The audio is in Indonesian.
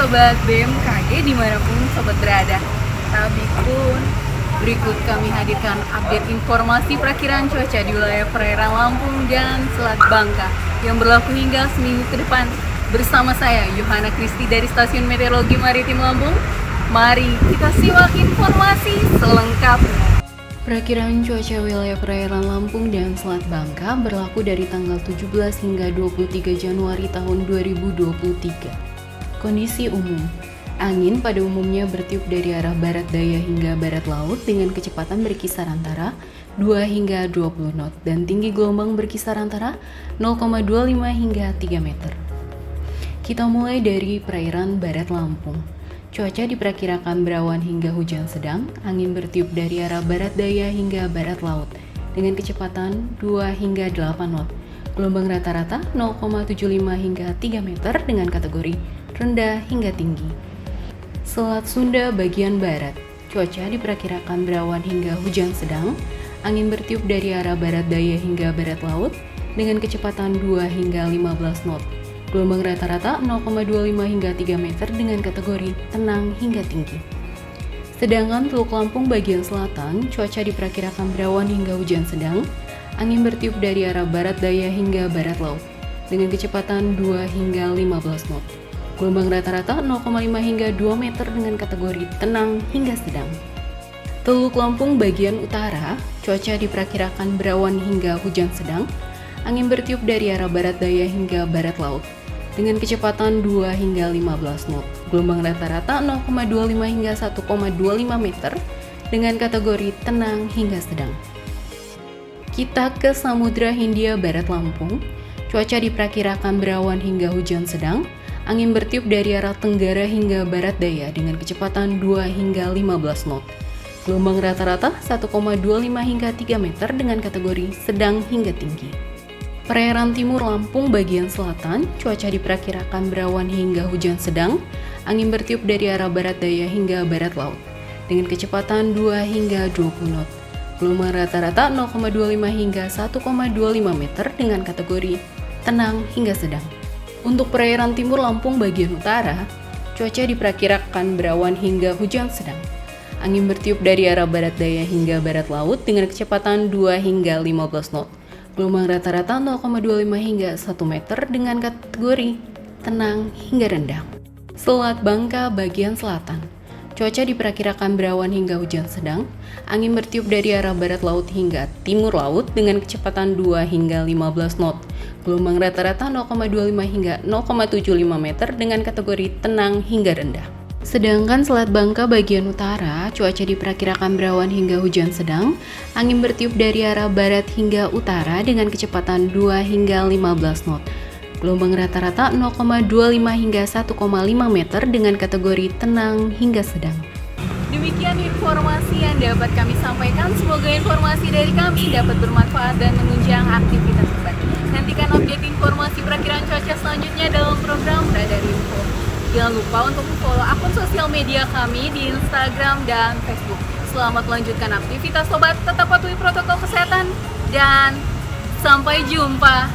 Sobat BMKG dimanapun Sobat berada. Tapi pun berikut kami hadirkan update informasi perakiraan cuaca di wilayah perairan Lampung dan Selat Bangka yang berlaku hingga seminggu ke depan. Bersama saya, Yohana Kristi dari Stasiun Meteorologi Maritim Lampung. Mari kita simak informasi selengkapnya. Perakiraan cuaca wilayah perairan Lampung dan Selat Bangka berlaku dari tanggal 17 hingga 23 Januari tahun 2023. Kondisi umum. Angin pada umumnya bertiup dari arah barat daya hingga barat laut dengan kecepatan berkisar antara 2 hingga 20 knot dan tinggi gelombang berkisar antara 0,25 hingga 3 meter. Kita mulai dari perairan barat Lampung. Cuaca diperkirakan berawan hingga hujan sedang, angin bertiup dari arah barat daya hingga barat laut dengan kecepatan 2 hingga 8 knot. Gelombang rata-rata 0,75 hingga 3 meter dengan kategori rendah hingga tinggi. Selat Sunda bagian barat. Cuaca diperkirakan berawan hingga hujan sedang, angin bertiup dari arah barat daya hingga barat laut dengan kecepatan 2 hingga 15 knot. Gelombang rata-rata 0,25 hingga 3 meter dengan kategori tenang hingga tinggi. Sedangkan Teluk Lampung bagian selatan, cuaca diperkirakan berawan hingga hujan sedang, angin bertiup dari arah barat daya hingga barat laut dengan kecepatan 2 hingga 15 knot. Gelombang rata-rata 0,5 hingga 2 meter dengan kategori tenang hingga sedang. Teluk Lampung bagian utara, cuaca diperkirakan berawan hingga hujan sedang, angin bertiup dari arah barat daya hingga barat laut dengan kecepatan 2 hingga 15 knot. Gelombang rata-rata 0,25 hingga 1,25 meter dengan kategori tenang hingga sedang. Kita ke Samudra Hindia Barat Lampung, cuaca diperkirakan berawan hingga hujan sedang, angin bertiup dari arah tenggara hingga barat daya dengan kecepatan 2 hingga 15 knot. Gelombang rata-rata 1,25 hingga 3 meter dengan kategori sedang hingga tinggi. Perairan timur Lampung bagian selatan, cuaca diperkirakan berawan hingga hujan sedang, angin bertiup dari arah barat daya hingga barat laut dengan kecepatan 2 hingga 20 knot. Gelombang rata-rata 0,25 hingga 1,25 meter dengan kategori tenang hingga sedang. Untuk perairan timur Lampung bagian utara, cuaca diperkirakan berawan hingga hujan sedang. Angin bertiup dari arah barat daya hingga barat laut dengan kecepatan 2 hingga 15 knot. Gelombang rata-rata 0,25 hingga 1 meter dengan kategori tenang hingga rendah. Selat Bangka bagian selatan. Cuaca diperkirakan berawan hingga hujan sedang. Angin bertiup dari arah barat laut hingga timur laut dengan kecepatan 2 hingga 15 knot. Gelombang rata-rata 0,25 hingga 0,75 meter dengan kategori tenang hingga rendah. Sedangkan Selat Bangka bagian utara, cuaca diperkirakan berawan hingga hujan sedang, angin bertiup dari arah barat hingga utara dengan kecepatan 2 hingga 15 knot. Gelombang rata-rata 0,25 hingga 1,5 meter dengan kategori tenang hingga sedang. Demikian informasi yang dapat kami sampaikan. Semoga informasi dari kami dapat bermanfaat dan menunjang aktivitas sobat. Nantikan update informasi perakiraan cuaca selanjutnya dalam program Radar Info. Jangan lupa untuk follow akun sosial media kami di Instagram dan Facebook. Selamat melanjutkan aktivitas sobat, tetap patuhi protokol kesehatan, dan sampai jumpa.